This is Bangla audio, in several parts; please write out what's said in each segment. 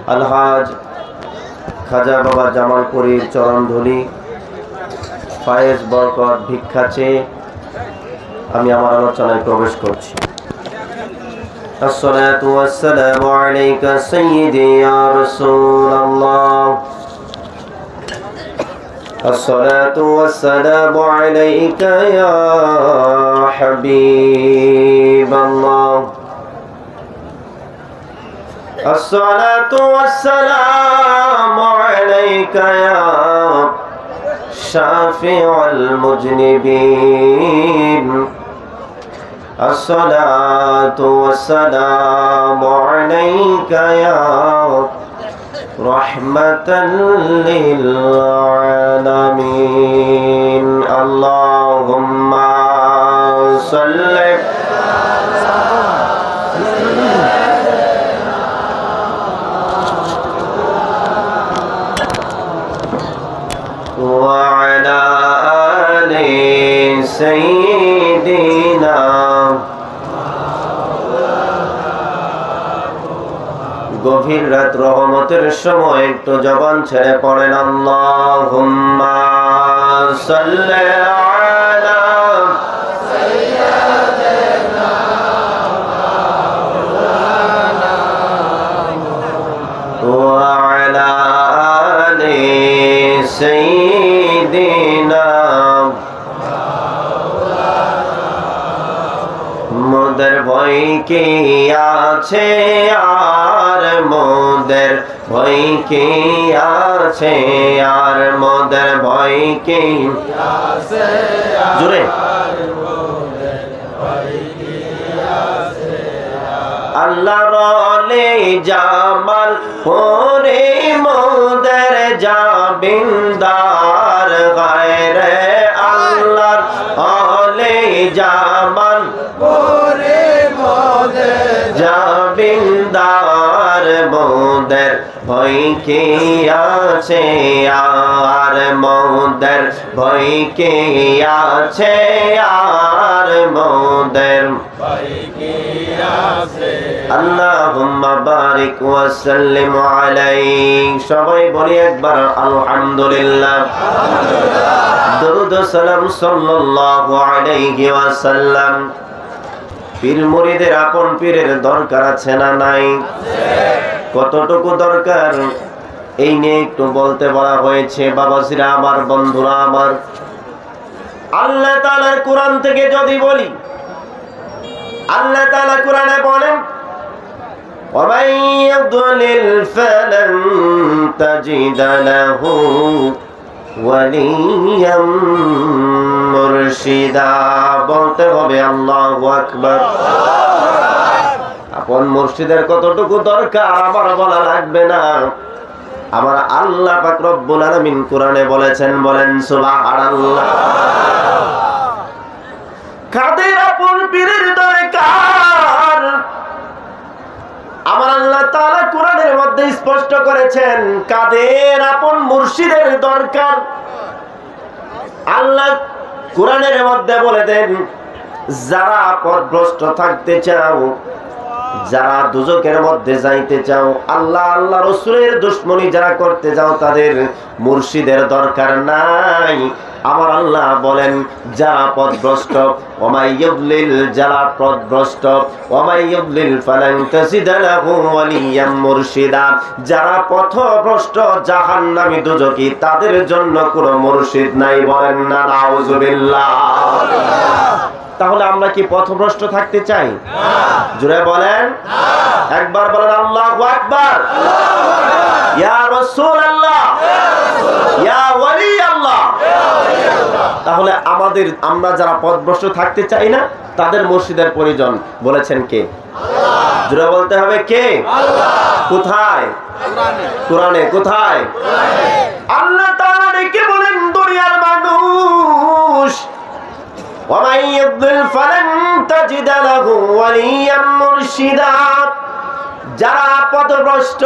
আলহাজ খাজা বাবা জামালপুরীর চরণধুলি ফায়েজ বরকত ভিক্ষা চেয়ে আমি আমার আলোচনায় প্রবেশ করছি। আসসালাতু ওয়াসসালামু আলাইকা সাইয়্যিদি ইয়া রাসূলুল্লাহ। আসসালাতু ওয়াসসালামু আলাইকা ইয়া হাবিবাল্লাহ। الصلاة والسلام عليك يا شافع المذنبين. الصلاة والسلام عليك يا رحمة للعالمين. اللهم صل وعلى آل سيدنا গভীর রাত রহমতের সময় একটু জবান ছেড়ে পড়েন আল্লাহুম্মা সাল্লি আলা সাইয়্যিদিনা ওয়া আলা আলি সাইয়্যিদিনা। মোদের ভয় কি আছে আর মোদের ভয় কি আছে আর মোদের ভয় কি আছে জোরে আল্লাহ রলে জামাল পরে মোদের জাবিন্দার গায়রে আল্লাহর রলে জামাল পরে মোদের জাবিন্দার মোদের ভয় কি আছে আর মোদের ভয় কি আছে আর মোদের ভয় কি আছে। আল্লাহুম্মা বারিক ওয়া সাল্লিম আলাইহি। সবাই বলি একবার আলহামদুলিল্লাহ। দরুদ ও সালাম সাল্লাল্লাহু আলাইহি ওয়াসাল্লাম। পীর মুরিদের আপন পীরের দরকার আছে না নাই? কতটুকু দরকার এই নিয়ে একটু বলতে বলা হয়েছে। বাবাজিরা আমার, বন্ধুরা আমার, আল্লাহ তাআলার কোরআন থেকে যদি বলি, আল্লাহ তাআলা কোরআনে বলেন وَمَن يُضْلِلْ فَلَن تَجِدَ لَهُ وَلِيًّا মুরশিদা। বলতে হবে আল্লাহু আকবার। আপন মুর্শিদের কতটুকু দরকার আমার বলা লাগবে না। আমার আল্লাহ পাক রব্বুল আলামিন কোরআনে বলেছেন, বলেন সুবহানাল্লাহ। কাদের আপন পীরের দরকার আমার আল্লাহ তাআলা কোরআনের মধ্যে স্পষ্ট করেছেন। কাদের আপন মুর্শিদের দরকার আল্লাহ কোরআনের মধ্যে বলে দেন, যারা পথভ্রষ্ট থাকতে চাও, যারা দুজকের মধ্যে যাইতে চাও, আল্লাহ আল্লাহ রাসূলের দুশমনি যারা করতে চাও, তাদের মুর্শিদের দরকার নাই। আমার আল্লাহ বলেন, যারা পথভ্রষ্ট, ওমাই ইউদ্লিল, যারা পথভ্রষ্ট, ওমাই ইউদ্লিল ফালান তাজিদা লাহু ওয়ালিয়াম মুরশিদা, যারা পথভ্রষ্ট জাহান্নামী দুজকি, তাদের জন্য কোনো মুর্শিদ নাই। বলেন না নাউজুবিল্লাহ। তাহলে আমরা কি পথভ্রষ্ট থাকতে চাই? জোরে বলেন, একবার বলেন আল্লাহু আকবার। ইয়া রাসূলুল্লাহ, ইয়া ওয়ালি আল্লাহ। তাহলে আমরা যারা পথভ্রষ্ট থাকতে চাই না, তাদের মুর্শিদের প্রয়োজন। বলেছেন কে? জোরে বলতে হবে কে? কোথায়? কোরআনে। কোথায়? আল্লাহ তাআলা ডেকে বলেন, দুনিয়ার মানুষ, وَمَن يُضْلِلْ فَلَن تَجِدَ لَهُ وَلِيًّا مُرْشِدًا। যারা পথভ্রষ্ট,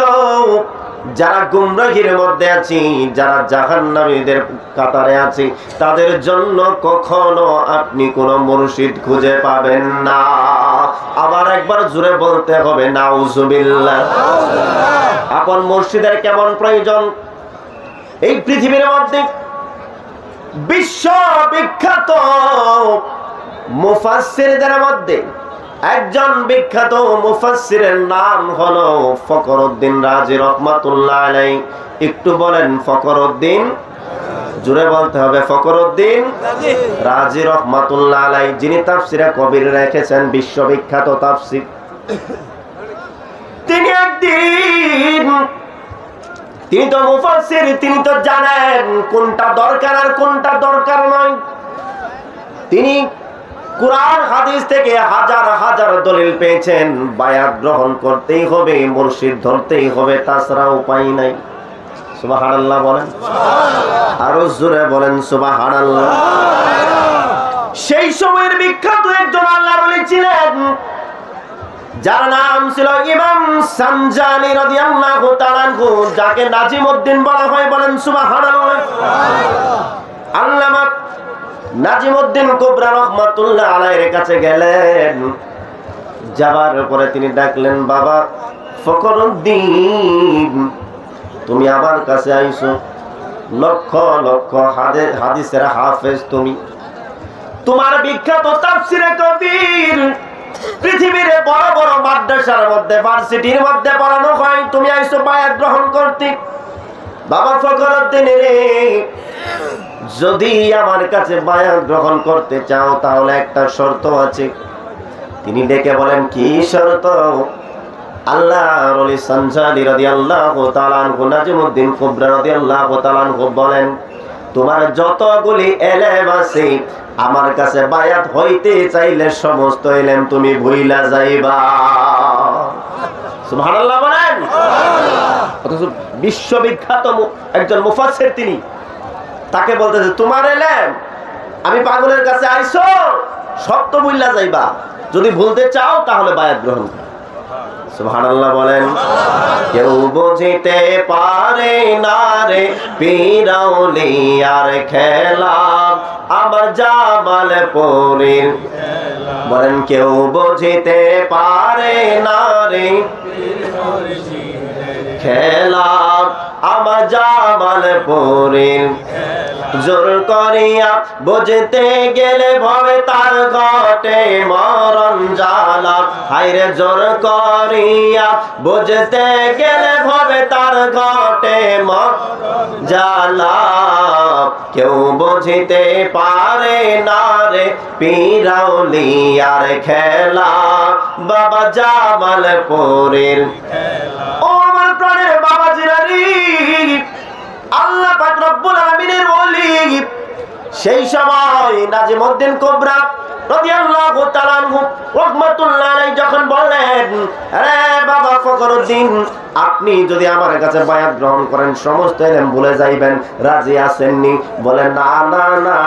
যারা গুমরাহির মধ্যে আছি, যারা জাহান্নামীদের কাতারে আছি, তাদের জন্য কখনো আপনি কোনো মুর্শিদ খুঁজে পাবেন না। আবার একবার জোরে বলতে হবে নাউজুবিল্লাহ। আপন মুর্শিদের কেমন প্রয়োজন। এই পৃথিবীর মধ্যে বিশ্ব বিখ্যাত মুফাসসিরদের মধ্যে একজন বিখ্যাত মুফাসসিরের নাম হলো ফখরুদ্দীন রাজি রহমাতুল্লাহ আলাইহি। একটু বলেন ফখরুদ্দীন, জোরে বলতে হবে ফখরুদ্দীন রাজি রহমাতুল্লাহ আলাইহি, যিনি তাফসিরে কবির রেখেছেন, বিশ্ববিখ্যাত তাফসির। তিনি একদিন, তিনি তো মুফাসসির, তিনি তো জানেন কোনটা দরকার আর কোনটা দরকার নয়। তিনি কুরআন হাদিস থেকে হাজার হাজার দলিল পেয়েছেন, বায়াত গ্রহণ করতেই হবে, মুর্শিদ ধরতেই হবে, তাছাড়া উপায় নাই। সুবহানাল্লাহ বলেন, আরো জোরে বলেন সুবহানাল্লাহ। সেই সময়ের বিখ্যাত একজন আল্লাহর ওলি ছিলেন, যার নাম ছিল ইমাম সানজানি রাদিয়াল্লাহু তাআলা আনহু, যাকে নাজিমউদ্দিন বলা হয়। বলেন সুবহানাল্লাহ। আল্লামা নাজিমউদ্দিন কুবরা রহমাতুল্লাহ আলাইহির কাছে গেলেন, যাবার পরে তিনি ডাকলেন, বাবা ফখরুদ্দীন, তুমি আমার কাছে আইছো, লক্ষ লক্ষ হাদিসের হাফেজ তুমি, তোমার বিখ্যাত তাফসিরে কবির পৃথিবীর বড় বড় মাদ্রাসার মধ্যে, ভার্সিটির মধ্যে পড়ানো হয়, তুমি আইছো বায়াত গ্রহণ করতে। বাবা ফখরুদ্দীন রে, যদি আমার কাছে বায়াত গ্রহণ করতে চাও তাহলে একটা শর্ত আছে। তিনি ডেকে বলেন, কি শর্ত? আল্লাহর ওলি সানজানি রাদিয়াল্লাহু তাআলা আনহু, নাজিমউদ্দিন কুবরা রাদিয়াল্লাহু তাআলা আনহু বলেন, তোমার যতগুলি ইলম আছে আমার কাছে বায়াত হইতে চাইলে সমস্ত ইলম তুমি ভুইলা যাইবা। সুবহানাল্লাহ বলেন। অথচ বিশ্ববিখ্যাত একজন মুফাসসির, তিনি তাকে বলতেছে, তোমার ইলম, আমি পাগলের কাছে আইছো, সব তো ভুইলা যাইবা, যদি ভুলতে চাও তাহলে বায়াত গ্রহণ করো। সুবহানাল্লাহ বলেন। কেউ বুঝিতে পারে না রে পীর আউলিয়ার খেলা, আমার জামালপুরীর। বলেন, কেউ বুঝিতে পারে না রে খেলা, আমার জামালপুরীর। জোর করিয়া বুঝতে গেলে ভবে তার ঘটে মরণ জ্বালা, হায়রে জোর করিয়া বুঝতে গেলে ভবে তার ঘটে মরণ জ্বালা। কেউ বুঝিতে পারে না রে পীর আউলিয়ার খেলা, বাবা জামালপুরীর। ও আমার প্রাণের বাবাজিরা রে, আল্লাহ পাক রব্বুল আলামিনের ওলি সেই সময় নাজিমউদ্দিন কুবরা রাদিয়াল্লাহু তাআলা আনহু রাহমাতুল্লাহ আলাইহি যখন বললেন, আরে বাবা ফখরুদ্দীন, আপনি যদি আমার কাছে বায়াত গ্রহণ করেন সমস্ত ইলম ভুলে যাইবেন, রাজি আছেননি? বলেন, না না না,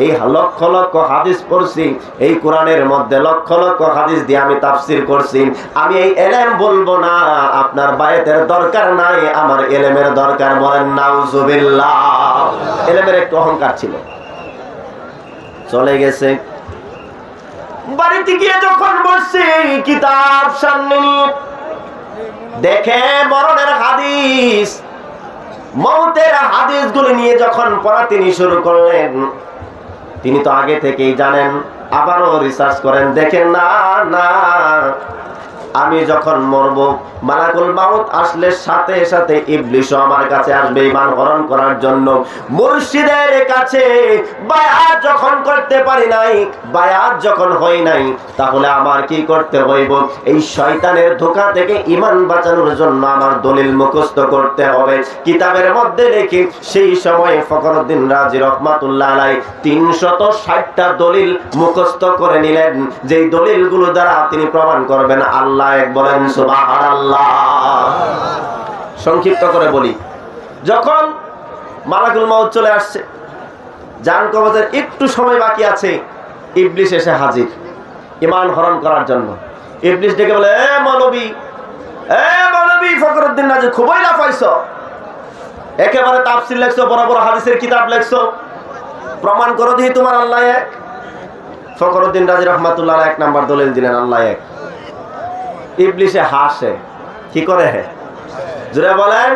এই লক্ষ লক্ষ হাদিস পড়ছি, এই কোরআনের মধ্যে লক্ষ লক্ষ হাদিস দিয়ে আমি তাফসীর করছি, আমি এই ইলম বলবো না, আপনার বায়াতের দরকার নাই, আমার ইলমের দরকার। বলেন নাউজুবিল্লাহ। ইলমের একটু অহংকার ছিল, চলে গেছে। বাড়িতে গিয়ে যখন বসছে, কিতাব সামনে নিয়ে দেখে মরণের হাদিস, মওতের হাদিসগুলি নিয়ে যখন পড়া তিনি শুরু করলেন, তিনি তো আগে থেকেই জানেন, আবারও রিসার্চ করেন, দেখেন না না, আমি যখন মরব, মালাকুল মাউত আসলে সাথে সাথে ইবলিশও আমার কাছে আসবে ঈমান হরণ করার জন্য। মুর্শিদের কাছে বায়াত যখন করতে পারি নাই, বায়াত যখন হয় নাই, তাহলে আমার কি করতে হইব? এই শয়তানের ধোঁকা থেকে ঈমান বাঁচানোর জন্য আমার দলিল মুখস্থ করতে হবে। কিতাবের মধ্যে দেখি সেই সময় ফখরুদ্দীন রাজি রহমাতুল্লাহ আলাইহি 360টা দলিল মুখস্থ করে নিলেন, যেই দলিলগুলো দ্বারা তিনি প্রমাণ করবেন আল্লাহ এক। বলেন সুবহানাল্লাহ। সংক্ষিপ্ত করে বলি, যখন মালাকুল মাউত চলে আসছে, জান কবজের একটু সময় বাকি আছে, ইবলিশ এসে হাজির ঈমান হরণ করার জন্য। ইবলিশ ডেকে বলে, এ মৌলবী ফখরুদ্দীন রাজি, খুবই লাফাইছো, একেবারে তাফসীর লেখছো, বড় বড় হাদিসের কিতাব লেখছো, প্রমাণ করো দিই তোমার আল্লাহ এক। ফখরুদ্দীন রাজি রহমাতুল্লাহ 1 নাম্বার দলিল দিলেন, আল্লাহ এক। ইবলিশে হাসে, কি করে? জোরে বলেন।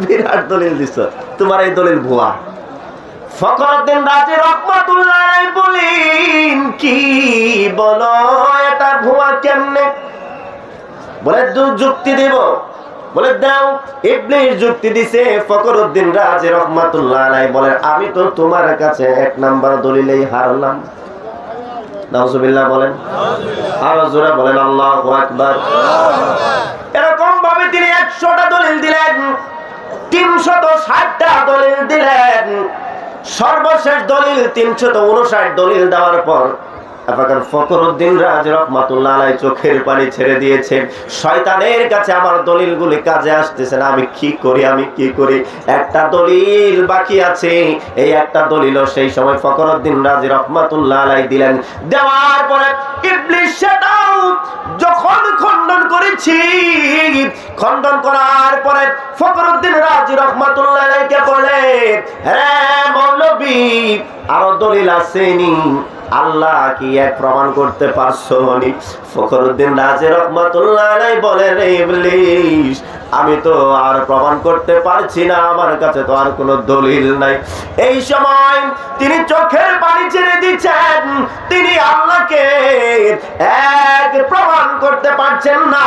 বিরাট দলিল দিছ, তোমার এই দলিল ভুয়া। ফখরুদ্দিন রাজি রহমাতুল্লাহ আলাইহি বলেন, কি বলো এটা ভুয়া কেমনে? বলে যুক্তি দেব। বলে দাও। ইবলিস যুক্তি দিছে। ফখরুদ্দিন রাজি রহমাতুল্লাহ আলাইহি বলেন, আমি তো তোমার কাছে এক নাম্বার দলিলেই হারলাম। নাউজুবিল্লাহ বলেন, আরো জোরে বলেন আল্লাহু আকবার। এরকম ভাবে তিনি 100টা দলিল দিলেন, 360টা দলিল দিলেন। সর্বশেষ দলিল 359 দলিল দেওয়ার পর ফখরুদ্দিন রাজি রাহমাতুল্লাহ আলাইহি চোখের পানি ছেড়ে দিয়েছেন। শয়তানের কাছে আমার দলিলগুলি কাজে আসতেছে না, আমি কি করি? একটা দলিল বাকি আছে। এই একটা দলিলও সেই সময় ফখরুদ্দিন রাজি রাহমাতুল্লাহ আলাইহি দিলেন। দেওয়ার পরে ইবলিস সেটাও যখন খণ্ডন করেছি, খণ্ডন করার পরে ফখরুদ্দিন রাজি রাহমাতুল্লাহ আলাইহিকে বলে, হ্যাঁ মৌলবী, আরো দলিল আসেনি, আল্লাহ কি এক প্রমাণ করতে পারছো? ফখরুদ্দিন রাজি রাহমাতুল্লাহ আলাইহি বলেন, ইবলিস, আমি তো আর প্রমাণ করতে পারছি না, আমার কাছে তো আর কোনো দলিল নাই। এই সময় তিনি চোখের পানি ছেড়ে দিচ্ছেন, তিনি আল্লাহকে এক প্রমাণ করতে পারছেন না।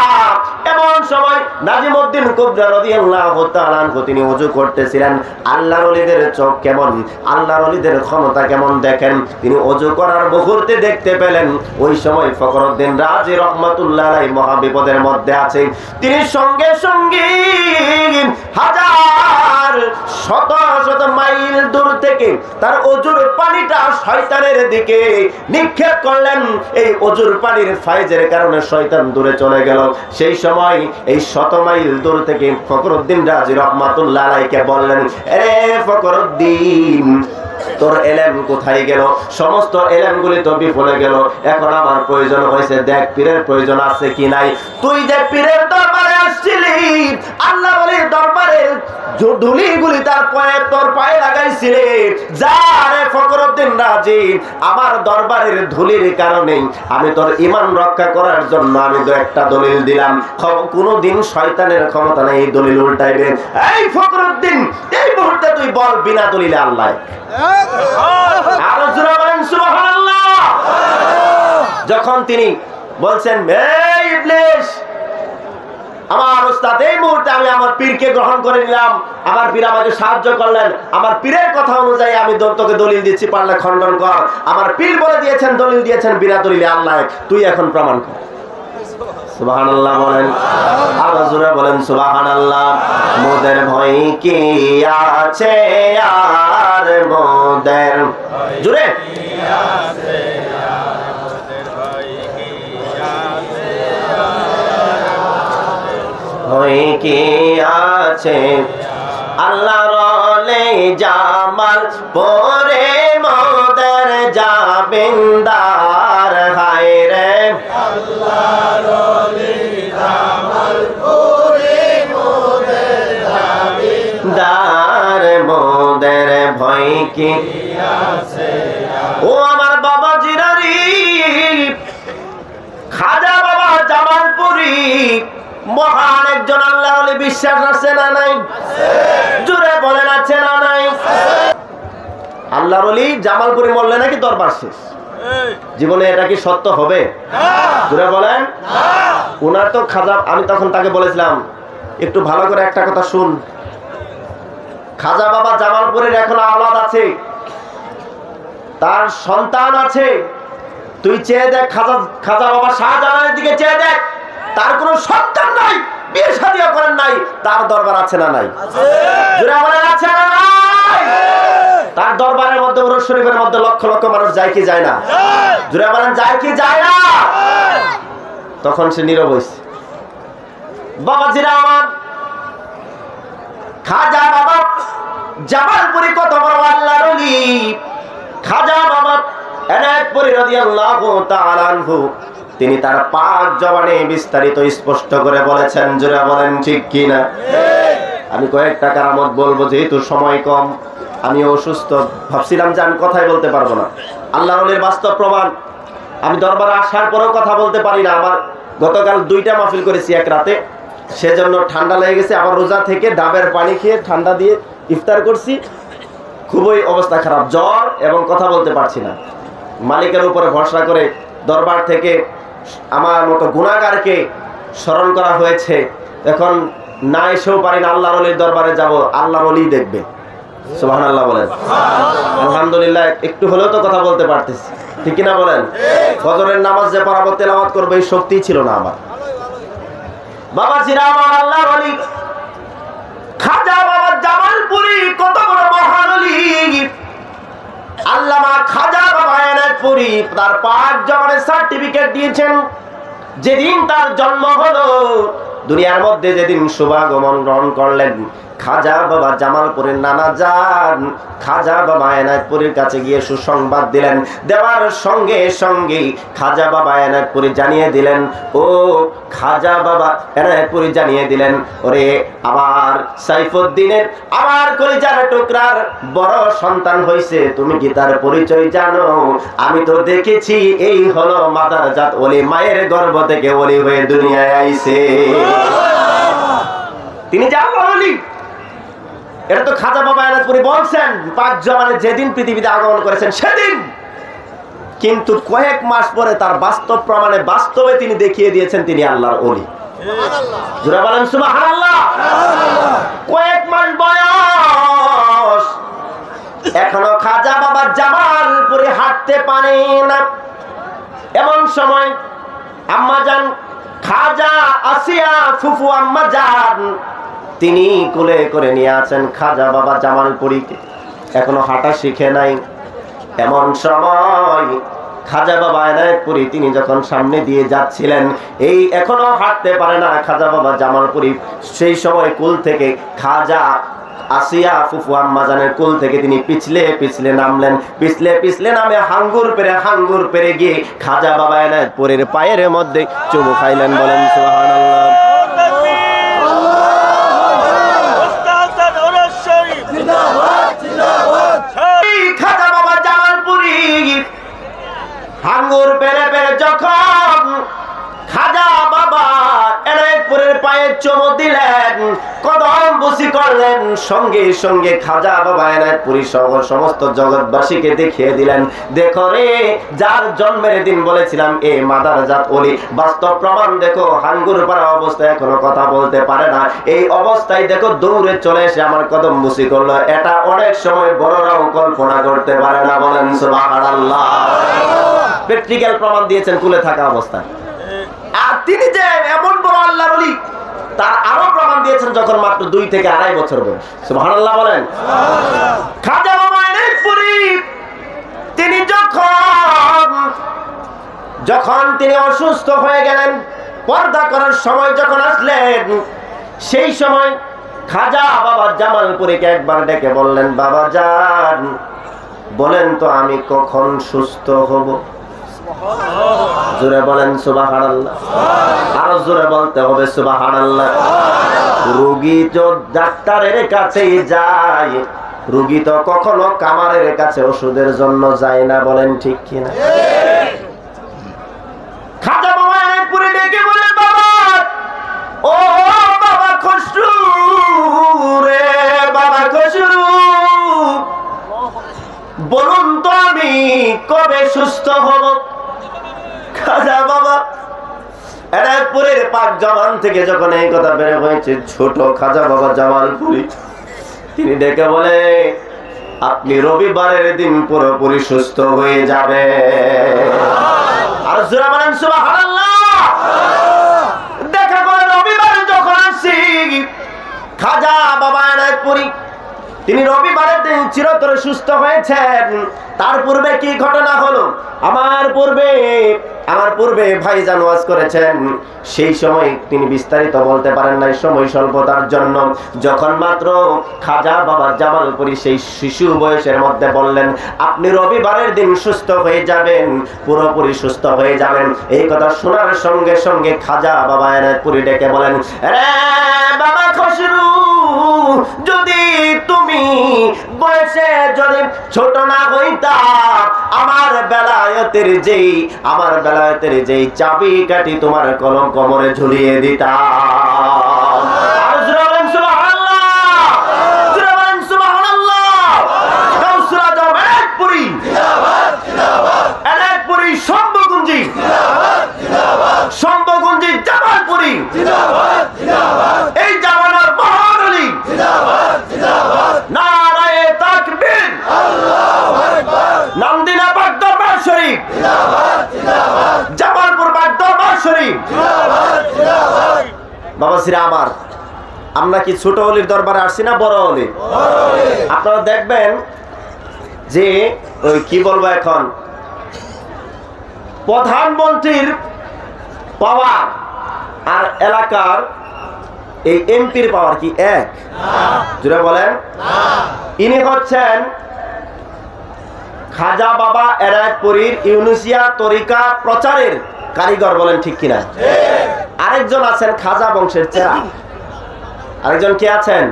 এমন সময় নাজিমউদ্দিন কুবরা রাদিয়াল্লাহু তাআলা আনহু তিনি ওযু করতেছিলেন। আল্লাহর ওলিদের চোখ কেমন, আল্লাহর ওলিদের ক্ষমতা কেমন দেখেন। তিনি ওযু করার মুহূর্তে দেখতে পেলেন ওই সময় ফখরুদ্দিন রাজি রাহমাতুল্লাহ আলাইহি মহা বিপদের মধ্যে আছেন। তিনি সঙ্গে সঙ্গে হাজার শত শত মাইল দূর থেকে তার ওযুর পানিটা শয়তানের দিকে নিক্ষেপ করলেন। এই ওযুর পানির ফাইজের কারণে শয়তান দূরে চলে গেল। সেই সময় এই শত মাইল দূর থেকে ফখরুদ্দিন রাজি রাহমাতুল্লাহ আলাইহিকে বললেন, আরে ফখরুদ্দিন, তোর এলেম কোথায় গেল? সমস্ত এলেমগুলি তো বিফলে গেল। এখন আমার প্রয়োজন হয়েছে, দেখ পীরের প্রয়োজন আছে কি নাই। তুই যে পীরের দরবারে আসছিলি, আল্লাহ ওলির দরবারে ধুলিগুলি তার পায়ে, তোর পায়ে লাগাইছিলি। যা রে ফখরুদ্দিন রাজি, আমার দরবারের ধুলির কারণে আমি তোর ঈমান রক্ষা করার জন্য আমি তো একটা দলিল দিলাম। কোনদিন শয়তানের ক্ষমতা নেই এই দলিল উল্টাইবে। এই ফখরুদ্দিন, এই মুহূর্তে তুই বল, বিনা দলিলে আল্লাহ। আরো জোরে বলেন সুবহানাল্লাহ। যখন তিনি বলছেন, এই ইবলিস, আমার ওস্তাদ, এই মুহূর্তে আমি আমার পীরকে গ্রহণ করে নিলাম, আমার পীর আমাকে সাহায্য করলেন, আমার পীরের কথা অনুযায়ী আমি তোকে দলিল দিচ্ছি, পারলে খণ্ডন কর। আমার পীর বলে দিয়েছেন, দলিল দিয়েছেন বিনা দলিলে আল্লাহ, তুই এখন প্রমাণ কর। সুবহানাল্লাহ বলেন, আরো জোরে বলেন সুবহানাল্লাহ। মোদের ভয় কি আছে আর মোদের জোরে ভয় কি আছে, আল্লাহ রলে জামাল পরে মোদের জাবিন্দার। হায় রে আল্লাহ রলে জামাল পরে মোদের জাবিন্দার। মোদের ভয় কি আছে। ও আমার বাবা জিরারি, খাজা বাবা জামালপুরি মহান একজন আল্লাহ ওলি, বিশ্বাস আছে না নাই? জোরে বলেন আছে না নাই? আল্লাহর ওলি জামালপুরি মরলে নাকি দরবার শেষ। জীবনে এটা কি সত্য হবে? জোরে বলেন। উনার তো খাজা, আমি তখন তাকে বলেছিলাম, একটু ভালো করে একটা কথা শুন, খাজা বাবা জামালপুরের এখন আওলাদ আছে, তার সন্তান আছে। তুই চেয়ে দেখ, খাজা বাবা শাহজালালের দিকে চেয়ে দেখ, তার কোনো সন্তান নাই, বিয়ে শাদীও করেন নাই, তার দরবার আছে না নাই? জোরে বলেন আছে না নাই? তার দরবারের মধ্যে, উরুস শরীফের মধ্যে লক্ষ লক্ষ মানুষ যায় কি যায় না? জোরে বলেন যায় কি যায় না? তখন সে নীরব হইছে। বাবাজিরা আমার, খাজা বাবা জামালপুরি কত বড় আল্লাহর ওলি। খাজা বাবা এনায়েতপুরি রাদিয়াল্লাহু তাআলা আনহু, তিনি তার পাক জবানে বিস্তারিত স্পষ্ট করে বলেছেন। জোরে বলেন ঠিক কি না? আমি কয়েকটা কারামত বলবো, যেহেতু সময় কম, আমি অসুস্থ, ভাবছিলাম যে আমি কথাই বলতে পারবো না। আল্লাহর ওলির বাস্তব প্রমাণ। আমি দরবারে আসার পরেও কথা বলতে পারি না। আমার গতকাল 2টা মাহফিল করেছি এক রাতে, সেজন্য ঠান্ডা লেগে গেছে। আবার রোজা থেকে ডাবের পানি খেয়ে ঠান্ডা দিয়ে ইফতার করছি, খুবই অবস্থা খারাপ, জ্বর এবং কথা বলতে পারছি না। মালিকের উপরে ভরসা করে দরবার থেকে আমার মতো গুনাহগারকে স্মরণ করা হয়েছে। এখন না এসেও পারি না, আল্লাহর ওলির দরবারে যাব, আল্লাহর ওলি দেখবে। সুবহানাল্লাহ বলেন। আলহামদুলিল্লাহ একটু হলেও তো কথা বলতে পারতেছি, ঠিক কিনা বলেন? ফজরের নামাজ যে পড়াবো, তেলাওয়াত করবো, এই শক্তি ছিল না আমার। বাবাজিরা আমার, আল্লাহর ওলি খাজা বাবা জামালপুরী কত বড় মহান ওলি। আল্লামা খাজা বাবা এনায়েতপুরী তার পাক জমানের সার্টিফিকেট দিয়েছেন। যেদিন তার জন্ম হলো, দুনিয়ার মধ্যে যেদিন শুভাগমন গ্রহণ করলেন, খাজা বাবা জামালপুরের নানা যান খাজা বাবা এনায়েতপুরীর কাছে গিয়ে সুসংবাদ দিলেন। দেওয়ার সঙ্গে সঙ্গে খাজা বাবা এনায়েতপুরী জানিয়ে দিলেন, ও খাজা বাবা এনায়েতপুরী জানিয়ে দিলেন, ওরে আমার সাইফুদ্দিনের, আমার কলিজার টুকরার বড় সন্তান হইছে, তুমি কি তার পরিচয় জানো? আমি তো দেখেছি, এই হলো মাদারজাত ওলি, মায়ের গর্ভ থেকে ওলি হয়ে দুনিয়ায় আইছে। তিনি যে আল্লাহর ওলি, এটা তো খাজা বাবা এনায়েতপুরী বলছেন পাক জমানে যেদিন পৃথিবীতে আগমন করেছেন সেদিন। কিন্তু কয়েক মাস পরে তার বাস্তব প্রমাণে, বাস্তবে তিনি দেখিয়ে দিয়েছেন তিনি আল্লাহর ওলি। জোরে বলেন সুবহানাল্লাহ। কয়েক মাস বয়স, এখনো খাজা বাবা জামালপুরী হাঁটতে পারে না। এমন সময় আম্মাজান খাজা আসিয়া ফুফু আম্মাজান তিনি কোলে করে নিয়ে আছেন খাজা বাবা জামালপুরীকে, এখনো হাঁটা শিখে নাই। এমন সময় খাজা বাবা এনায়েতপুরী তিনি যখন সামনে দিয়ে যাচ্ছিলেন, এই এখনো হাঁটতে পারে না খাজা বাবা জামালপুরী, সেই সময় কুল থেকে খাজা আসিয়া ফুফু আম্মাজানের কুল থেকে তিনি পিছলে পিছলে নামলেন। পিছলে পিছলে নামে হাঙ্গুর পেরে গিয়ে খাজা বাবা এনায়েতপুরীর পায়ের মধ্যে চুমু খাইলেন। বলেন সুবহানাল্লাহ। খাজা বাবা জামালপুরী হাঙ্গুর পেরে যখন খাজা বাবা এনায়েতপুরের পায়ে চুমু দিলেন, কদম বুসি করলেন, সঙ্গে সঙ্গে খাজা বাবা এনায়েতপুরী সহ সমস্ত জগৎবাসীকে দেখিয়ে দিলেন, দেখো রে, যার জন্মের দিন বলেছিলাম এ মাদারজাত ওলি, বাস্তব প্রমাণ দেখো, হাঙ্গুর পাড়া অবস্থায় এখনো কথা বলতে পারে না, এই অবস্থায় দেখো দৌড়ে চলে এসে আমার কদম বুসি করলো। এটা অনেক সময় বড়রাও কল্পনা করতে পারে না। বলেন সুবহানাল্লাহ। প্র্যাকটিক্যাল প্রমাণ দিয়েছেন কুলে থাকা অবস্থায়। আর তিনি যে এমন বড় আল্লাহর ওলি, তার আরো প্রমাণ দিয়েছেন যখন মাত্র 2 থেকে 2.5 বছর বয়স। সুবহানাল্লাহ বলেন। খাজা বাবা এনায়েতপুরী তিনি যখন তিনি অসুস্থ হয়ে গেলেন, পর্দা করার সময় যখন আসলেন, সেই সময় খাজা বাবা জামালপুরীকে একবার ডেকে বললেন, বাবা যান, বলেন তো আমি কখন সুস্থ হব? জোরে বলেন সুবহানাল্লাহ। আরো জোরে বলতে হবে সুবহানাল্লাহ। রোগী তো ডাক্তারের কাছে যায়, রোগী তো কখনো কামারের কাছে ওষুধের জন্য যায় না। বলেন ঠিক কিনা? খাজা বাবা এনায়েতপুরী ডেকে বলেন, বাবা, ও বাবা খসরু রে, বাবা খসরু, বলুন তো আমি কবে সুস্থ হব? খাজা বাবা এনায়েতপুরের পাক জবান থেকে যখন এই কথা বের হয়েছে, ছোট খাজা বাবা জামালপুরী তিনি ডেকে বলে, আপনি রবিবারের দিন পুরোপুরি সুস্থ হয়ে যাবে। আর জোরে বলেন সুবহানাল্লাহ। দেখা করে রবিবারে যখন আসি, খাজা বাবা এনায়েতপুরী তিনি রবিবারের দিন চিরতরে সুস্থ হয়েছেন। তার পূর্বে কি ঘটনা হলো? আমার পূর্বে ভাইজান ওয়াজ করেছেন, সেই সময় তিনি বিস্তারিত বলতে পারেন নাই সময় স্বল্পতার জন্য। যখন মাত্র খাজা বাবা জামালপুরী সেই শিশু বয়সের মধ্যে বললেন, আপনি রবিবারের দিন সুস্থ হয়ে যাবেন, পুরোপুরি সুস্থ হয়ে যাবেন, এই কথা শোনার সঙ্গে সঙ্গে খাজা বাবা এনায়েতপুরী ডেকে বলেন, রে বাবা খসরু, যদি তুমি বয়সে যদি ছোট না হইতা, আমার বেলায়েতের যেই চাবি কাটি তোমার কলম কোমরে ঝুলিয়ে দিতা। বাবাজিরা আমার, আমরা কি ছোট অলির দরবারে আসছি না বড় অলি? আপনারা দেখবেন যে ওই কি বলবো এখন, প্রধানমন্ত্রীর পাওয়ার আর এলাকার এই এমপির পাওয়ার কি এক? জুড়ে বলেন। ইনি হচ্ছেন খাজা বাবা এনায়েতপুরীর ইউনুসিয়া তরিকা প্রচারের কারিগর, বলেন ঠিক কিনা? আরেকজন আছেন খাজা বংশের চেরা। আরেকজন কে আছেন?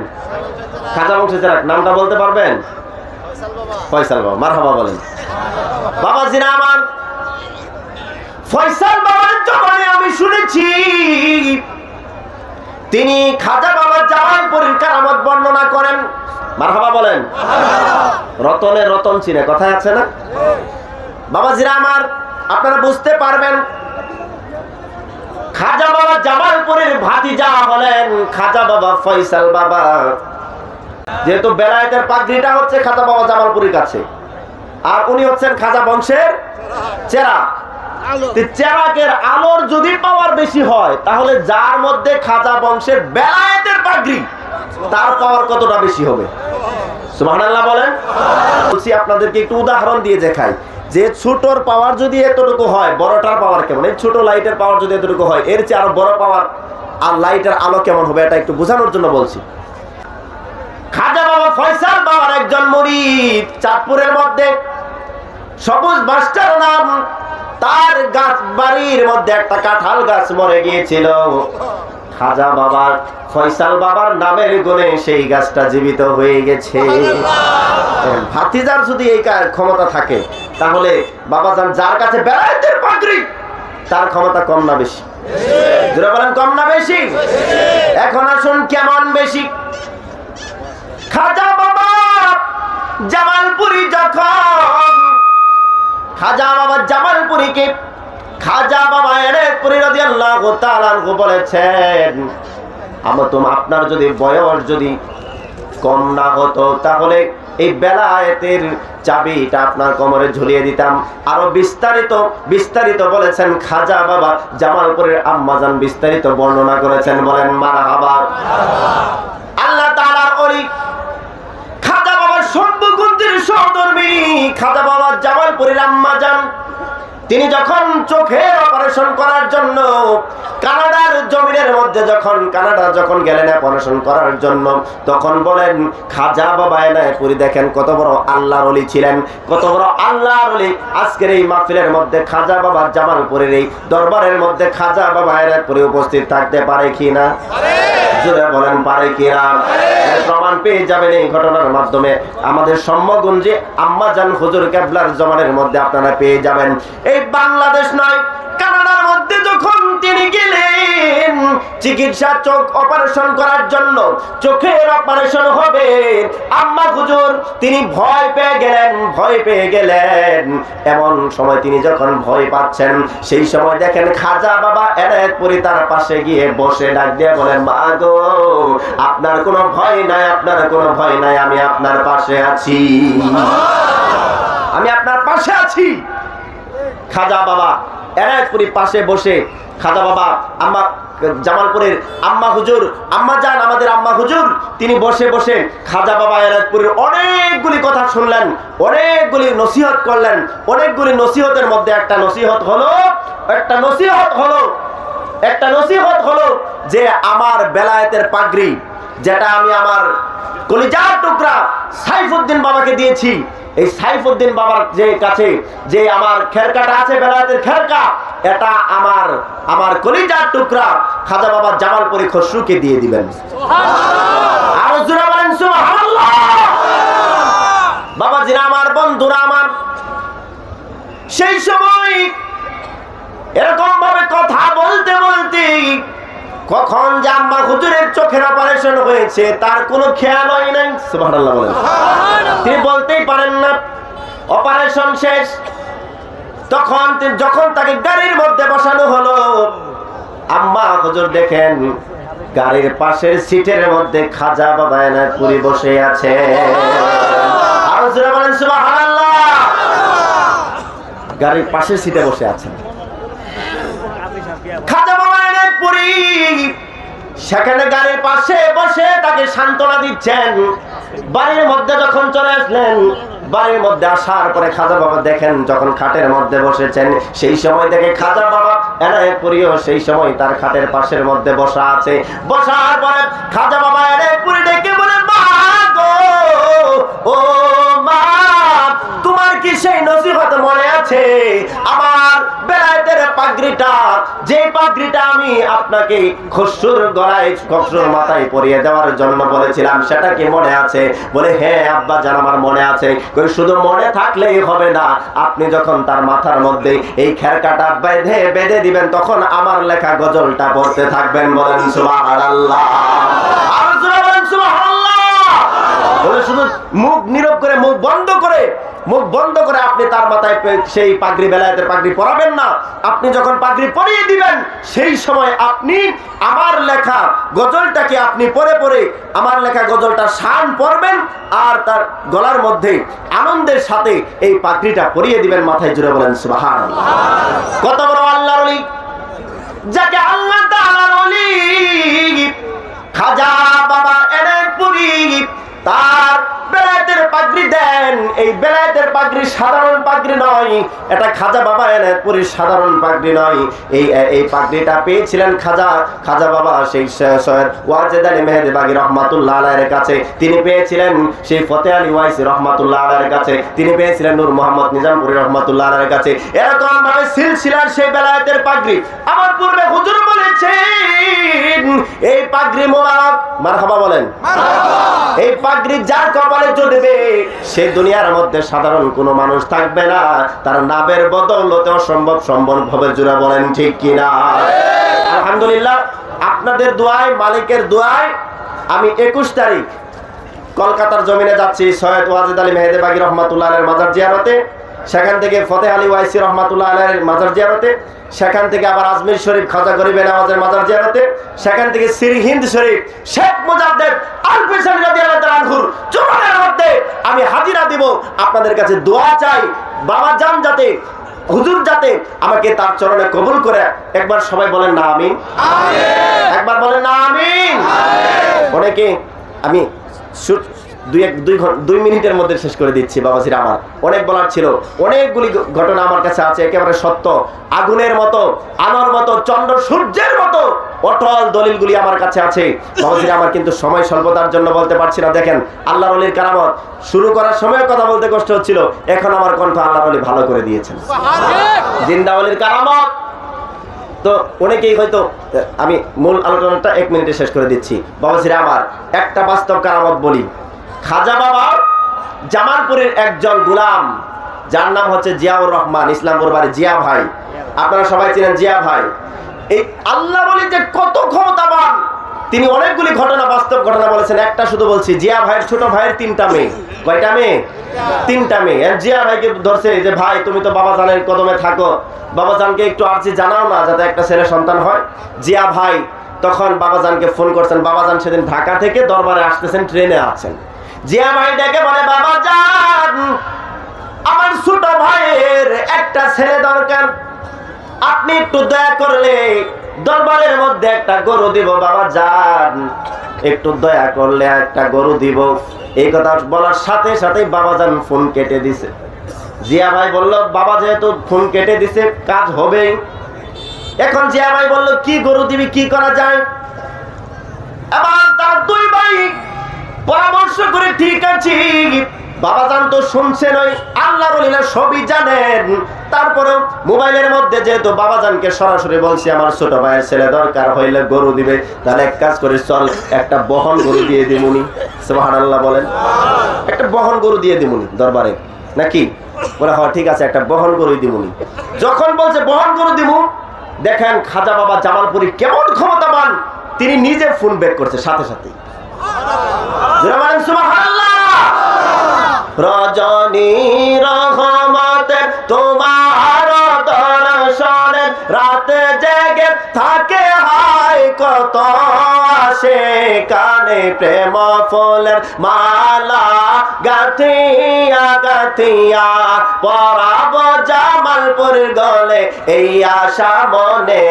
খাজা বংশের চেরা, নামটা বলতে পারবেন? ফয়সাল বাবা। মারহাবা বলেন। বাবাজিরা আমার, ফয়সাল বাবার জবানে আমি শুনেছি তিনি খাজা বাবা জামালপুরীর কারামত বর্ণনা করেন। মারহাবা বলেন। রতনে রতন চিনে কথায় আছে না? বাবাজিরা আমার, আপনারা বুঝতে পারবেন খাজা বাবা জামালপুরীর ভাতিজা হলেন খাজা বাবা ফয়সাল বাবা। যেহেতু বেলায়েতের পাগড়িটা হচ্ছে খাজা বাবা জামালপুরীর কাছে, আর উনি হচ্ছেন খাজা বংশের চেরা। চেরাকের আলোর যদি পাওয়ার বেশি হয়, তাহলে যার মধ্যে খাজা বংশের বেলায়েতের পাগড়ি, তার পাওয়ার কতটা বেশি হবে? সুবহানাল্লাহ বলেন। বলছি আপনাদেরকে একটু উদাহরণ দিয়ে দেখাই যে ছোটর পাওয়ার যদি এতটুকু হয়, বড়টার পাওয়ার কেমন। এই ছোট লাইটের পাওয়ার যদি এতটুকু হয়, এর চেয়ে আরো বড় পাওয়ার আর লাইটের আলো কেমন হবে, এটা একটু বোঝানোর জন্য বলছি। খাজা বাবা ফয়সাল বাবার একজন মুরিদ চাঁদপুরের মধ্যে সবুজ মাস্টার নাম, তার গাছ বাড়ির মধ্যে একটা কাঁঠাল গাছ মরে গিয়েছিল। খাজা বাবার ফয়সাল বাবার নামের গুণে সেই গাছটা জীবিত হয়ে গেছে। ভাতিজার যদি এই ক্ষমতা থাকে, তাহলে বাবাজান যার কাছে বেলায়েতের পাগড়ি, তার ক্ষমতা কম না বেশি? যারা বলেন কম না বেশি? এখন আসুন কেমন বেশি। খাজা বাবা জামালপুরী যখন খাজা বাবা জামালপুরীকে খাজা বাবা এনায়েতপুরী রাদিয়াল্লাহু তাআলা আনহু বলেছেন, আপনার যদি বয়স যদি কম না হতো, তাহলে এই বেলায়েতের চাবিটা আপনার কোমরে ঝুলিয়ে দিতাম। আরো বিস্তারিত বলেছেন খাজা বাবা জামালপুরের আম্মাজান, বিস্তারিত বর্ণনা করেছেন। বলেন মারহাবা। আল্লাহ তাআলার ওলি খাজা বাবার সর্বগুণের সহধর্মী খাজা বাবা জামালপুরের আম্মাজান, তিনি যখন চোখের অপারেশন করার জন্য কানাডার জমিনের মধ্যে কানাডা যখন গেলেন অপারেশন করার জন্য, তখন বলেন খাজা বাবা এনায়েতপুরী দেখেন কত বড় আল্লাহর ওলি ছিলেন, কত বড় আল্লাহর ওলি। আজকের এই মাহফিলের মধ্যে খাজা বাবা জামালপুরের এই দরবারের মধ্যে খাজা বাবা এনায়েতপুরী উপস্থিত থাকতে পারে কিনা? জোরে বলেন পারে কিনা? প্রমাণ পেয়ে যাবেন এই ঘটনার মাধ্যমে। আমাদের সম্যগঞ্জে আম্মাজান হুজুর কেবলার জমানের মধ্যে আপনারা পেয়ে যাবেন। এই বাংলাদেশ নয়, কানাডার মধ্যে যখন তিনি গেলেন চিকিৎসা, চোখ অপারেশন করার জন্য, চোখের অপারেশন হবে, আম্মা হুজুর তিনি ভয় পেয়ে গেলেন। এমন সময় তিনি যখন ভয় পাচ্ছেন, সেই সময় দেখেন খাজা বাবা এনায়েতপুরী তার পাশে গিয়ে বসে ডাক দিয়ে বলেন, মা গো, আপনার কোনো ভয় নাই, আপনার কোনো ভয় নাই, আমি আপনার পাশে আছি, আমি আপনার পাশে আছি। খাজা বাবা এনায়েতপুরী পাশে বসে খাজা বাবা আম্মা জামালপুরের আম্মা হুজুর, আম্মা জান, আমাদের আম্মা হুজুর, তিনি বসে বসে খাজা বাবা এনায়েতপুরীর অনেকগুলি কথা শুনলেন, অনেকগুলি নসিহত করলেন। অনেকগুলি নসিহতের মধ্যে একটা নসিহত হলো যে আমার বেলায়েতের পাগড়ি, যেটা আমি আমার কলিজার টুকরা সাইফুদ্দিন বাবাকে দিয়েছি, এই সাইফুদ্দিন বাবার যে কাছে যে আমার খেরকাটা আছে, বেলায়েতের খেরকা, এটা আমার কলিজার টুকরা খাজা বাবা জামালপুরী খসরুকে দিয়ে দিবেন। আর জোরে বলেন সুবহানাল্লাহ। বাবাজিরা আমার, বন্ধুরা আমার, সেই সময় এরকম ভাবে কথা বলতে বলতে কখন যে আম্মা হুজুরের চোখের অপারেশন হয়েছে তার কোনো খেয়ালই নাই। সুবহানাল্লাহ বলেন। তিনি বলতেই পারেন না। অপারেশন শেষ, যখন তাকে গাড়ির মধ্যে বসানো হলো, আম্মা হুজুর দেখেন গাড়ির পাশের সিটের মধ্যে খাজা বাবা এনায়েতপুরী বসে আছে। আর জোরে বলেন সুবহানাল্লাহ। গাড়ির পাশের সিটে বসে আছেন খাজা বাবা এনায়েতপুরী। সেখানে গাড়ির পাশে বসে তাকে সান্ত্বনা দিচ্ছেন। বাড়ির মধ্যে যখন চলে আসলেন, বাড়ির মধ্যে আসার পরে খাজা বাবা দেখেন যখন খাটের মধ্যে বসেছেন, সেই সময় দেখে খাজা বাবা এনায়েতপুরীও সেই সময় তার খাটের পাশের মধ্যে বসা আছে। বসার পরে খাজা বাবা এনায়েতপুরী ডেকে বলে, মা গো, ও মা, তোমার কি সেই নসিহত মনে আছে? আমার বেলায়েতের পাগড়িটা, যে পাগড়িটা আমি আপনাকে খসরুর গলায়, খসরুর মাথায় পরিয়ে দেওয়ার জন্য বলেছিলাম, সেটা কি মনে আছে? বলে, হ্যাঁ আব্বা জান, আমার মনে আছে। শুধু মনে থাকলেই হবে না, আপনি যখন তার মাথার মধ্যে এই খেরকাটা বেঁধে দিবেন, তখন আমার লেখা গজলটা পড়তে থাকবেন। বলেন সুবহানাল্লাহ। আর জোরে বলেন সুবহানাল্লাহ। বলে শুধু মুখ নীরব করে, মুখ বন্ধ করে আপনি তার মাথায় সেই পাগড়ি, বেলায়েতের পাগড়ি পরাবেন না। আপনি যখন পাগড়ি পরিয়ে দিবেন, সেই সময় আপনি আমার লেখা গজলটাকে আপনি পরে আমার লেখা গজলটা শান পড়বেন, আর তার গলার মধ্যে আনন্দের সাথে এই পাগড়িটা পরিয়ে দিবেন মাথায়। জুড়ে বলেন সুবহানাল্লাহ। কত বড় আল্লাহর ওলি, যাকে আল্লাহ তাআলার ওলি খাজা বাবা এনায়েতপুরী তার বেলায়েতের পাগড়ি দেন। এই বেলায়েতের পাগড়ি সাধারণ পাগড়ি নয়, এটা খাজা বাবা এনায়েতপুরীর সাধারণ পাগড়ি নয়। এই পাগড়িটা পেয়েছিলেন খাজা বাবা সেই সৈয়দ ওয়াজেদ আলী মেহেদি বাগী রহমাতুল্লাহ আলাইহির কাছে। তিনি পেয়েছিলেন সেই ফতেহ আলী ওয়াইসি রহমাতুল্লাহ আলাইহির কাছে। তিনি পেয়েছিলেন নূর মোহাম্মদ নিজামপুরী রহমাতুল্লাহ আলাইহির কাছে। এরকম ভাবে সিলসিলার সেই বেলায়েতের পাগড়ি আমার পূর্বে হুজুর বলেছেন, এই পাগড়ি মোবারক, মারহাবা বলেন, এই পাগড়ি যার কপালে চড়বে, সে দুনিয়ার মধ্যে সাধারণ কোনো মানুষ থাকবে না, তার নামের বদৌলতে অসম্ভব সম্ভব হবে। জোরে বলেন ঠিক কিনা? আলহামদুলিল্লাহ, আপনাদের দোয়ায়, মালিকের দোয়ায় আমি 21 তারিখ কলকাতার জমিনে যাচ্ছি সৈয়দ ওয়াজেদ আলী মেহেদি বাগী রহমাতুল্লাহ আলাইহির মাজার জিয়ারতে, সেখান থেকে ফতেহ আলী ওয়াইসি রহমাতুল্লাহ আলাইহির মাজার জিয়ারতে, সেখান থেকে আবার আজমির শরীফ খাজা গরিবে নওয়াজের মাজার জিয়ারতে, সেখান থেকে সিরহিন্দ শরীফ শেখ মুজাদ্দেদ আল ফিসানি রাদিয়াল্লাহু তাআলা আনহুর জুমার মধ্যে আমি হাজিরা দিব। আপনাদের কাছে দোয়া চাই, বাবা জান যাতে, হুজুর যাতে আমাকে তার চরণে কবুল করে। একবার সবাই বলেন না আমিন। একবার বলেন না আমিন। অনেকে, আমি 2 মিনিটের মধ্যে শেষ করে দিচ্ছি বাবাজিরা, আমার অনেক বলার ছিল, অনেকগুলি ঘটনা আমার কাছে আছে, একেবারে সত্য, আগুনের মতো, আলোর মতো, চন্দ্র সূর্যের মতো অটল দলিলগুলি আমার কাছে আছে বাবাজিরা আমার। কিন্তু সময় স্বল্পতার জন্য বলতে পারছি না। দেখেন আল্লাহর ওলির কারামত, শুরু করার সময় কথা বলতে কষ্ট হচ্ছিল, এখন আমার কণ্ঠ আল্লাহর ওলি ভালো করে দিয়েছেন। জিন্দা ওলির কারামত। তো অনেকেই হয়তো, আমি মূল আলোচনাটা 1 মিনিটে শেষ করে দিচ্ছি বাবাজিরা আমার। একটা বাস্তব কারামত বলি। খাজা বাবা জামালপুরের একজন গোলাম, যার নাম হচ্ছে জিয়াউর রহমান, ইসলামপুর বাড়ি, জিয়া ভাই, আপনারা সবাই চিনেন জিয়া ভাই। এই আল্লাহ বলি যে কত ক্ষমতাবান, তিনি অনেকগুলি ঘটনা, বাস্তব ঘটনা বলেছেন। একটা শুধু বলছি, জিয়া ভাইয়ের ছোট ভাইয়ের 3টা মেয়ে। কয়টা মেয়ে? 3টা মেয়ে। জিয়া ভাইকে ধরছে যে, ভাই তুমি তো বাবা জানের কদমে থাকো, বাবা জানকে একটু আর্জি জানাও না, যাতে একটা ছেলে সন্তান হয়। জিয়া ভাই তখন বাবাজানকে ফোন করছেন। বাবাজান সেদিন ঢাকা থেকে দরবারে আসতেছেন, ট্রেনে আছেন। জিয়া ভাই ডেকে বলে, বাবাজান আমার ছোট ভাইয়ের একটা ছেলে দরকার, আপনি একটু দয়া করলে দরবারের মধ্যে একটা গরু দিব বাবাজান, একটু দয়া করলে একটা গরু দিব। এই কথা বলার সাথে সাথে বাবাজান ফোন কেটে দিছে। জিয়া ভাই বলল, বাবা যেহেতু ফোন কেটে দিছে, কাজ হবে। এখন জিয়া ভাই বলল, কি গরু দিবি, কি করা যায়? এবার তার 2 ভাই পরামর্শ করে, ঠিক আছে বাবাজান তো শুনছেন, ওই আল্লাহর ওলিরা সবই জানেন, তারপরেও মোবাইলের মধ্যে যেহেতু বাবাজানকে সরাসরি বলছি আমার ছোট ভাইয়ের ছেলে দরকার হইলে গরু দিবে, তাহলে এক কাজ করে চল একটা বহন গরু দিয়ে দিমুনি। সুবহানাল্লাহ বলেন। একটা বহন গরু দিয়ে দিমুনি দরবারে, নাকি? বলে হ্যাঁ ঠিক আছে, একটা বহন গরু দিমুনি। যখন বলছে বহন গরু দিমু, দেখেন খাজা বাবা জামালপুরী কেমন ক্ষমতাবান, তিনি নিজে ফোন ব্যাক করছে সাথে সাথে। রজনী রহমতে তোমার দর্শনে রাতে জেগে থাকে হায় কত আসে কানে প্রেম ফুলের মালা গাথিয়া গাথিয়া পরাব জামালপুর গলে এই আশা মনে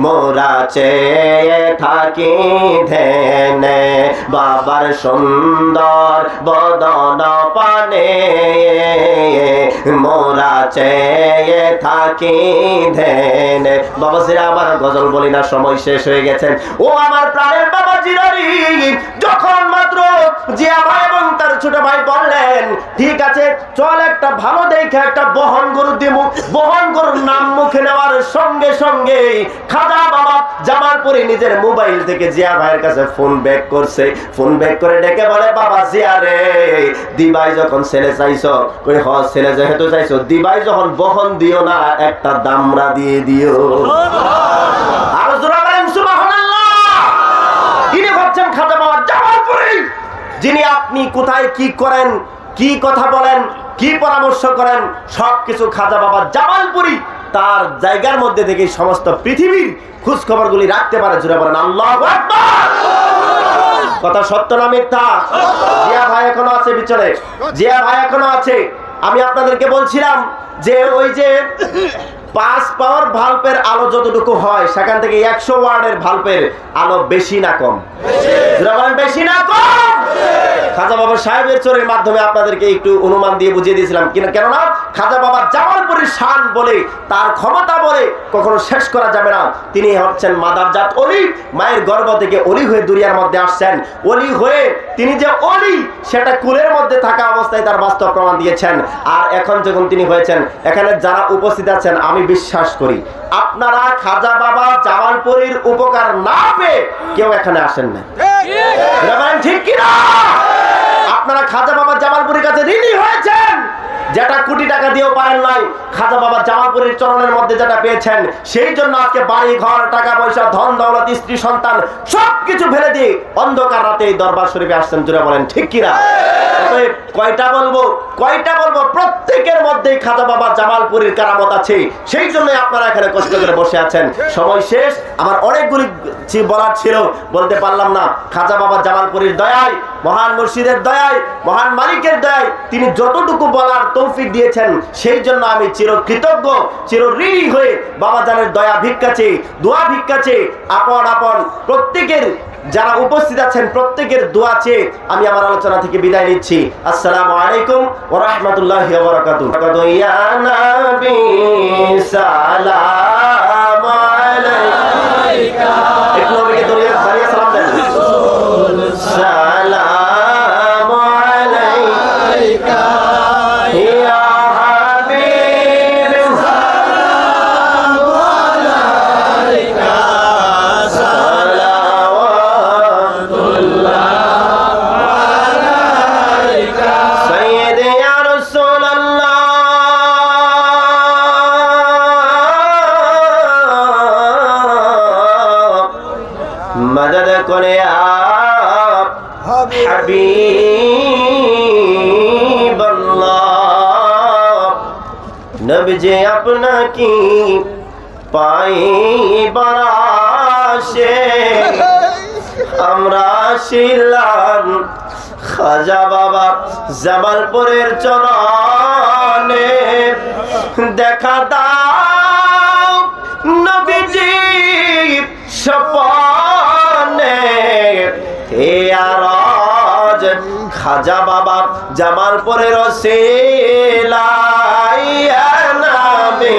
মোরা চেয়ে থাকি ধ্যানে বাবার সুন্দর বদন পানে মোরা চেয়ে থাকি ধ্যানে। বাবা জিরা আমার গজল বলি না, সময় শেষ হয়ে গেছে। ও আমার প্রাণের বাবা জিরারি, যখন মাত্র জিয়া ভাই এবং তার ছোট ভাই বললেন ঠিক আছে চল একটা ভালো দেখে একটা বহন গরু দিমু, বহন গরুর নাম মুখে নেওয়ার সঙ্গে সঙ্গে খাজা বাবা জামালপুরে নিজের মোবাইল থেকে জিয়া ভাইয়ের কাছে ফোন ব্যাক করছে। ফোন ব্যাক করে ডেকে বলে বাবা জিয়া রে, দিবাই যখন ছেলে চাইছো, কই হ ছেলে যেহেতু চাইছো, দিবাই যখন বহন দিও না একটা দামরা দিয়ে দিও। আর জোরে বলেন সুবহানাল্লাহ। ইনি হচ্ছেন খাজা বাবা জামালপুরে, যিনি আপনি কোথায় কি করেন, কি কথা বলেন, কি পরামর্শ করেন, সবকিছু খাজা বাবা জামালপুরি তার জায়গার মধ্যে থেকে সমস্ত পৃথিবীর খোঁজ খবরগুলি রাখতে পারে। জোরে বলেন আল্লাহু আকবার। কথা সত্য না মিথ্যা? জিয়া ভাই এখনো আছে পিছনে, জিয়া ভাই এখনো আছে। আমি আপনাদেরকে বলছিলাম যে ওই যে 5 পাওয়ার ভাল্বের আলো যতটুকু হয় সেখান থেকে 100 ওয়াটের ভাল্বের আলো বেশি না কম? বেশি না কম? খাজা বাবা সাহেবের চোরের মাধ্যমে আপনাদেরকে একটু অনুমান দিয়ে বুঝিয়ে দিয়েছিলাম, কেননা খাজা বাবা জামালপুরের শান বলে, তার ক্ষমতা বলে কখনো শেষ করা যাবে না। তিনি হচ্ছেন মাদারজাত অলি, মায়ের গর্ভ থেকে অলি হয়ে দুনিয়ার মধ্যে আসছেন। অলি হয়ে তিনি যে অলি সেটা কুলের মধ্যে থাকা অবস্থায় তার বাস্তব প্রমাণ দিয়েছেন। আর এখন যখন তিনি হয়েছেন, এখানে যারা উপস্থিত আছেন আমি বিশ্বাস করি আপনারা খাজা বাবা জামালপুরের উপকার না পেয়ে কেউ এখানে আসেন না, ঠিক কিনা? আপনারা খাজা বাবা জামালপুরের কাছে ঋণী হয়েছেন, যেটা কোটি টাকা দিয়েও পারেন নাই। খাজা বাবা জামালপুরের চরণের মধ্যে যেটা পেয়েছেন, সেই জন্য আজকে বাড়ি ঘর টাকা পয়সা ধন দৌলত স্ত্রী সন্তান সবকিছু ফেলে দিয়ে অন্ধকার রাতে এই দরবার শরীফে আসছেন। জোরে বলেন ঠিক কিনা? কয়টা বলবো, কয়টা বলবো? প্রত্যেকের মধ্যেই খাজা বাবা জামালপুরের কারামত আছে, সেই জন্য আপনারা এখানে কষ্ট করে বসে আছেন। সময় শেষ, আমার অনেকগুলি বলার ছিল, বলতে পারলাম না। খাজা বাবা জামালপুরের দয়ায়, মহান মুর্শিদের দয়ায়, মহান মালিকের দয়ায় তিনি যতটুকু বলার তৌফিক দিয়েছেন, সেই জন্য আমি চিরকৃতজ্ঞ, চিরঋণী হয়ে বাবা জানের দয়া ভিক্ষা চেয়ে, দোয়া ভিক্ষা চেয়ে, আপন আপন প্রত্যেকের যারা উপস্থিত আছেন প্রত্যেকের দোয়া চেয়ে আমি আমার আলোচনা থেকে বিদায় নিচ্ছি। আসসালামু আলাইকুম ওয়া রাহমাতুল্লাহি ওয়া বারাকাতুহু। ইয়া নবী সালাম আলাইকা, এক নবীকে দাঁড়িয়ে সালাম দেন। সালাম আলাইকা ইয়া হাবিব, সালাম আলাইকা, সালাওয়াতুল্লাহ আলাইকা সাইয়্যিদি ইয়া রাসূলুল্লাহ। মদদ করে আপ হাবিবাল্লাহ, নবীজি আপনাকে পাইবার আশে আমরা ছিলাম খাজা বাবা জামালপুরের চরণে। দেখা দাও নবীজি স্বপনে, হে আরজ খাজা বাবা জামালপুরের ওসিলা ইয়া নবী